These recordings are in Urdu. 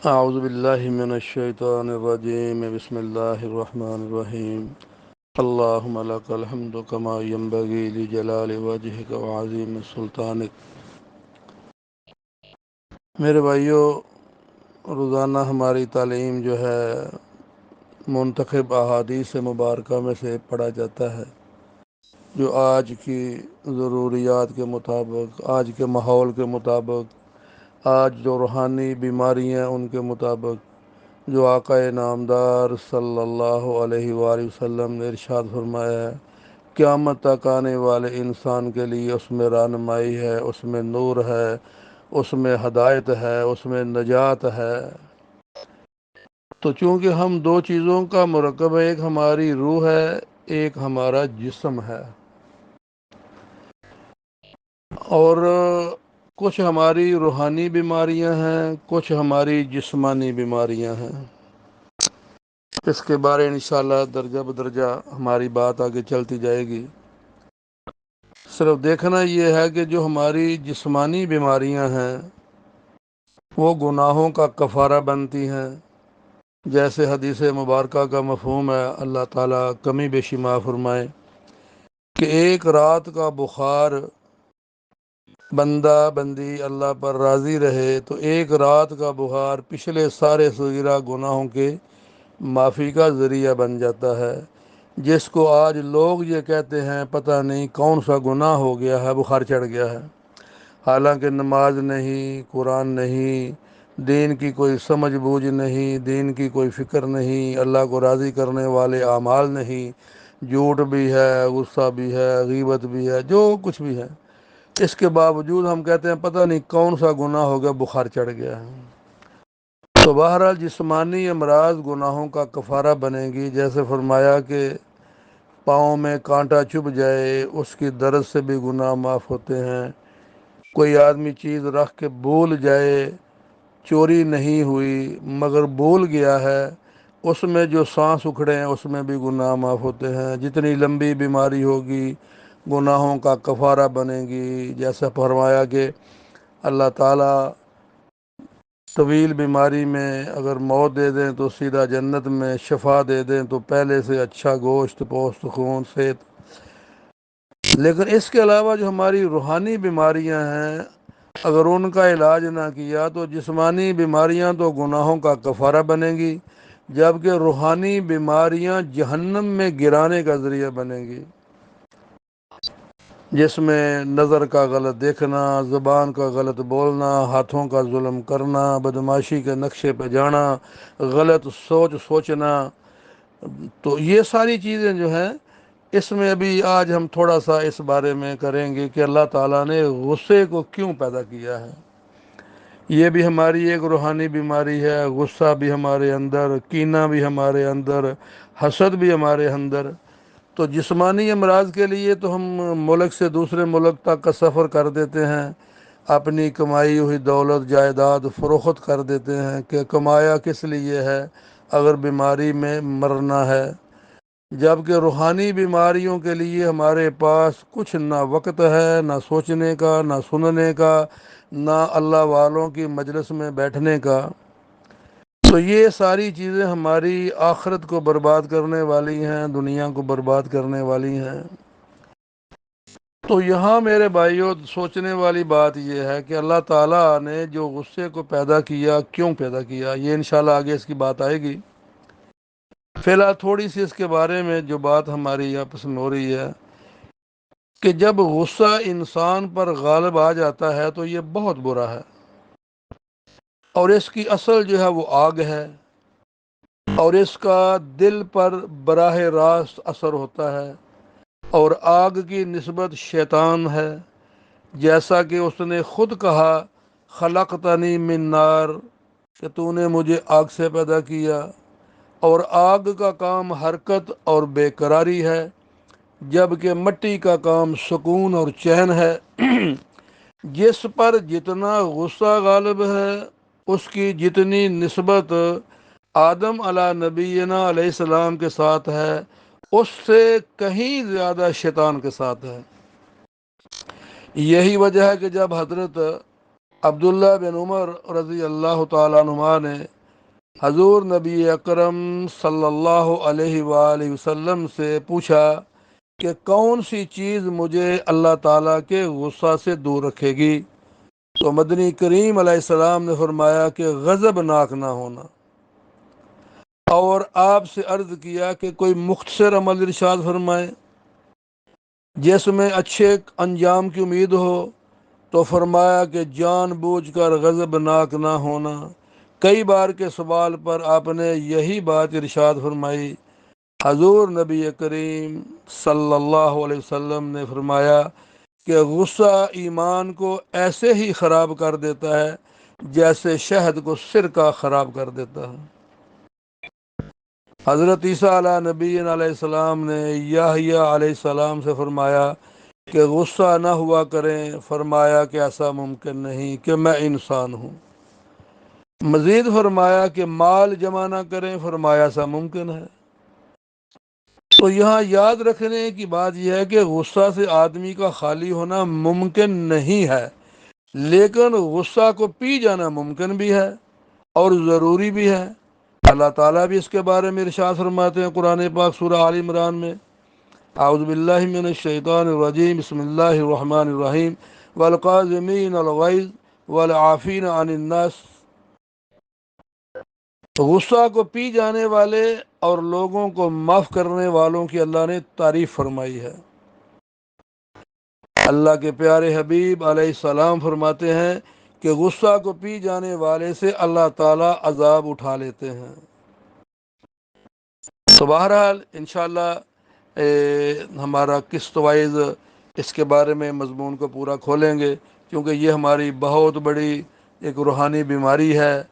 اعوذ باللہ من الشیطان الرجیم بسم اللہ الرحمن الرحیم اللہم لک الحمد کما ینبغی لجلال وجہک وعظیم سلطانک۔ میرے بھائیوں، روزانہ ہماری تعلیم جو ہے منتخب احادیث مبارکہ میں سے پڑھا جاتا ہے، جو آج کی ضروریات کے مطابق، آج کے ماحول کے مطابق، آج جو روحانی بیماریاں ان کے مطابق، جو آقا نامدار صلی اللہ علیہ وآلہ وسلم نے ارشاد فرمایا ہے، قیامت تک آنے والے انسان کے لیے اس میں رہنمائی ہے، اس میں نور ہے، اس میں ہدایت ہے، اس میں نجات ہے۔ تو چونکہ ہم دو چیزوں کا مرکب ہے، ایک ہماری روح ہے، ایک ہمارا جسم ہے، اور کچھ ہماری روحانی بیماریاں ہیں، کچھ ہماری جسمانی بیماریاں ہیں۔ اس کے بارے انشاءاللہ درجہ بدرجہ ہماری بات آگے چلتی جائے گی۔ صرف دیکھنا یہ ہے کہ جو ہماری جسمانی بیماریاں ہیں وہ گناہوں کا کفارہ بنتی ہیں، جیسے حدیث مبارکہ کا مفہوم ہے، اللہ تعالیٰ کمی بیشی معاف فرمائے کہ ایک رات کا بخار بندہ بندی اللہ پر راضی رہے تو ایک رات کا بخار پچھلے سارے صغیرہ گناہوں کے معافی کا ذریعہ بن جاتا ہے۔ جس کو آج لوگ یہ کہتے ہیں پتہ نہیں کون سا گناہ ہو گیا ہے، بخار چڑھ گیا ہے، حالانکہ نماز نہیں، قرآن نہیں، دین کی کوئی سمجھ بوجھ نہیں، دین کی کوئی فکر نہیں، اللہ کو راضی کرنے والے اعمال نہیں، جھوٹ بھی ہے، غصہ بھی ہے، غیبت بھی ہے، جو کچھ بھی ہے، اس کے باوجود ہم کہتے ہیں پتہ نہیں کون سا گناہ ہو گیا، بخار چڑھ گیا ہے۔ تو بہرحال جسمانی امراض گناہوں کا کفارہ بنے گی، جیسے فرمایا کہ پاؤں میں کانٹا چبھ جائے اس کی درد سے بھی گناہ معاف ہوتے ہیں، کوئی آدمی چیز رکھ کے بھول جائے، چوری نہیں ہوئی مگر بھول گیا ہے، اس میں جو سانس اکھڑے ہیں اس میں بھی گناہ معاف ہوتے ہیں۔ جتنی لمبی بیماری ہوگی گناہوں کا کفارہ بنے گی، جیسا فرمایا کہ اللہ تعالیٰ طویل بیماری میں اگر موت دے دیں تو سیدھا جنت میں، شفا دے دیں تو پہلے سے اچھا گوشت پوست خون صحت۔ لیکن اس کے علاوہ جو ہماری روحانی بیماریاں ہیں، اگر ان کا علاج نہ کیا تو جسمانی بیماریاں تو گناہوں کا کفارہ بنیں گی، جبکہ روحانی بیماریاں جہنم میں گرانے کا ذریعہ بنیں گی، جس میں نظر کا غلط دیکھنا، زبان کا غلط بولنا، ہاتھوں کا ظلم کرنا، بدمعاشی کے نقشے پہ جانا، غلط سوچ سوچنا۔ تو یہ ساری چیزیں جو ہیں، اس میں ابھی آج ہم تھوڑا سا اس بارے میں کریں گے کہ اللہ تعالیٰ نے غصے کو کیوں پیدا کیا ہے۔ یہ بھی ہماری ایک روحانی بیماری ہے، غصہ بھی ہمارے اندر، کینہ بھی ہمارے اندر، حسد بھی ہمارے اندر۔ تو جسمانی امراض کے لیے تو ہم ملک سے دوسرے ملک تک کا سفر کر دیتے ہیں، اپنی کمائی ہوئی دولت جائیداد فروخت کر دیتے ہیں کہ کمایا کس لیے ہے اگر بیماری میں مرنا ہے، جبکہ روحانی بیماریوں کے لیے ہمارے پاس کچھ نہ وقت ہے، نہ سوچنے کا، نہ سننے کا، نہ اللہ والوں کی مجلس میں بیٹھنے کا۔ تو یہ ساری چیزیں ہماری آخرت کو برباد کرنے والی ہیں، دنیا کو برباد کرنے والی ہیں۔ تو یہاں میرے بھائیوں سوچنے والی بات یہ ہے کہ اللہ تعالیٰ نے جو غصے کو پیدا کیا، کیوں پیدا کیا، یہ انشاءاللہ آگے اس کی بات آئے گی۔ فی الحال تھوڑی سی اس کے بارے میں جو بات ہماری آپس میں ہو رہی ہے کہ جب غصہ انسان پر غالب آ جاتا ہے تو یہ بہت برا ہے، اور اس کی اصل جو ہے وہ آگ ہے، اور اس کا دل پر براہ راست اثر ہوتا ہے، اور آگ کی نسبت شیطان ہے، جیسا کہ اس نے خود کہا خلقتنی من نار، کہ تو نے مجھے آگ سے پیدا کیا، اور آگ کا کام حرکت اور بے قراری ہے، جبکہ مٹی کا کام سکون اور چین ہے۔ جس پر جتنا غصہ غالب ہے اس کی جتنی نسبت آدم علیہ نبینا علیہ السلام کے ساتھ ہے اس سے کہیں زیادہ شیطان کے ساتھ ہے۔ یہی وجہ ہے کہ جب حضرت عبداللہ بن عمر رضی اللہ تعالیٰ عنہما نے حضور نبی اکرم صلی اللہ علیہ وآلہ وسلم سے پوچھا کہ کون سی چیز مجھے اللہ تعالیٰ کے غصہ سے دور رکھے گی؟ تو مدنی کریم علیہ السلام نے فرمایا کہ غضب ناک نہ ہونا، اور آپ سے عرض کیا کہ کوئی مختصر عمل ارشاد فرمائے جس میں اچھے انجام کی امید ہو، تو فرمایا کہ جان بوجھ کر غضب ناک نہ ہونا۔ کئی بار کے سوال پر آپ نے یہی بات ارشاد فرمائی۔ حضور نبی کریم صلی اللہ علیہ وسلم نے فرمایا کہ غصہ ایمان کو ایسے ہی خراب کر دیتا ہے جیسے شہد کو سرکہ خراب کر دیتا ہے۔ حضرت عیسیٰ علیہ نبی علیہ السلام نے یحییٰ علیہ السلام سے فرمایا کہ غصہ نہ ہوا کریں، فرمایا کہ ایسا ممکن نہیں کہ میں انسان ہوں۔ مزید فرمایا کہ مال جمع نہ کریں، فرمایا ایسا ممکن ہے۔ تو یہاں یاد رکھنے کی بات یہ ہے کہ غصہ سے آدمی کا خالی ہونا ممکن نہیں ہے، لیکن غصہ کو پی جانا ممکن بھی ہے اور ضروری بھی ہے۔ اللہ تعالیٰ بھی اس کے بارے میں ارشاد فرماتے ہیں قرآن پاک سورہ آل عمران میں، اعوذ باللہ من الشیطان الرجیم، بسم اللہ الرحمن الرحیم، والقاظمین الغیظ والعافین عن الناس۔ غصہ کو پی جانے والے اور لوگوں کو معاف کرنے والوں کی اللہ نے تعریف فرمائی ہے۔ اللہ کے پیارے حبیب علیہ السلام فرماتے ہیں کہ غصہ کو پی جانے والے سے اللہ تعالیٰ عذاب اٹھا لیتے ہیں۔ تو بہرحال انشاءاللہ ہمارا قسط وائز اس کے بارے میں مضمون کو پورا کھولیں گے، کیونکہ یہ ہماری بہت بڑی ایک روحانی بیماری ہے۔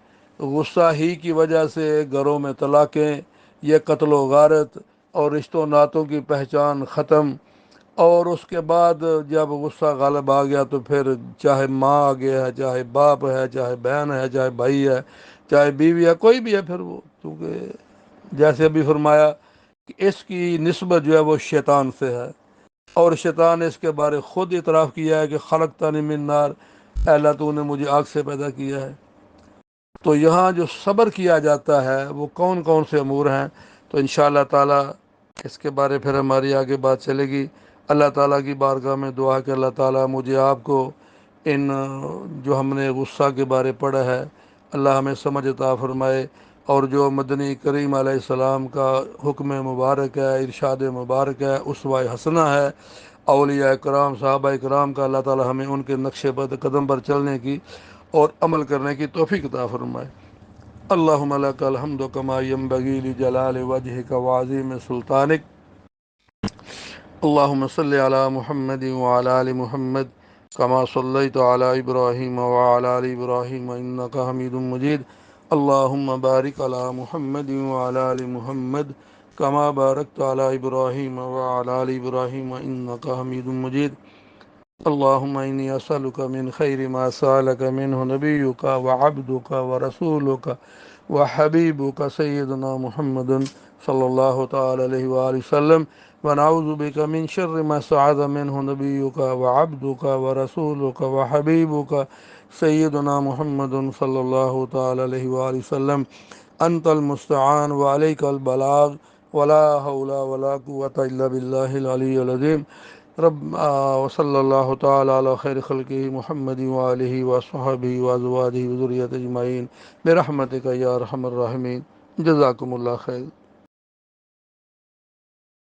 غصہ ہی کی وجہ سے گھروں میں طلاقیں، یہ قتل و غارت اور رشتوں ناتوں کی پہچان ختم، اور اس کے بعد جب غصہ غالب آ گیا تو پھر چاہے ماں آ گیا ہے، چاہے باپ ہے، چاہے بہن ہے، چاہے بھائی ہے، چاہے بیوی ہے، کوئی بھی ہے، پھر وہ کیونکہ جیسے ابھی فرمایا کہ اس کی نسبت جو ہے وہ شیطان سے ہے، اور شیطان نے اس کے بارے خود اعتراف کیا ہے کہ خلقتنی من نار، اے اللہ تو نے مجھے آگ سے پیدا کیا ہے۔ تو یہاں جو صبر کیا جاتا ہے وہ کون کون سے امور ہیں، تو انشاءاللہ تعالی اس کے بارے پھر ہماری آگے بات چلے گی۔ اللہ تعالیٰ کی بارگاہ میں دعا کہ اللہ تعالیٰ مجھے آپ کو ان جو ہم نے غصہ کے بارے پڑھا ہے، اللہ ہمیں سمجھ عطا فرمائے، اور جو مدنی کریم علیہ السلام کا حکم مبارک ہے، ارشاد مبارک ہے، اسوہ حسنہ ہے، اولیاء کرام صحابہ کرام کا، اللہ تعالیٰ ہمیں ان کے نقش قدم پر چلنے کی اور عمل کرنے کی توفیق عطا فرمائے۔ اللہم لک الحمد کما ینبغی لجلال وجہک وعظیم سلطانک، اللہم صلی علی محمد وعلی آل محمد کما صلیت علی ابراہیم وعلی آل ابراہیم انک حمید مجید، اللہم بارک علی محمد وعلی آل محمد کما بارکت علی ابراہیم وعلی آل ابراہیم انک حمید مجید، اللہم انی اسألک من خیر ما سألک منہ نبیک وعبدک ورسولک وحبیبک سیدنا محمد صلی اللہ تعالی علیہ وآلہ وسلم، ونعوذ بک من شر ما استعاذ منہ نبیک وعبدک ورسولک وحبیبک سیدنا محمد صلی اللہ تعالی علیہ وآلہ وسلم، انت المستعان وعلیک البلاغ ولا حول ولا قوة الا باللہ العلی العظیم۔ رب وصلی اللہ تعالی علی خیر خلقہ محمد وآلہ وصحبہ وازواجہ وذریۃ اجمعین برحمتک یا ارحم الراحمین۔ جزاکم اللہ خیر۔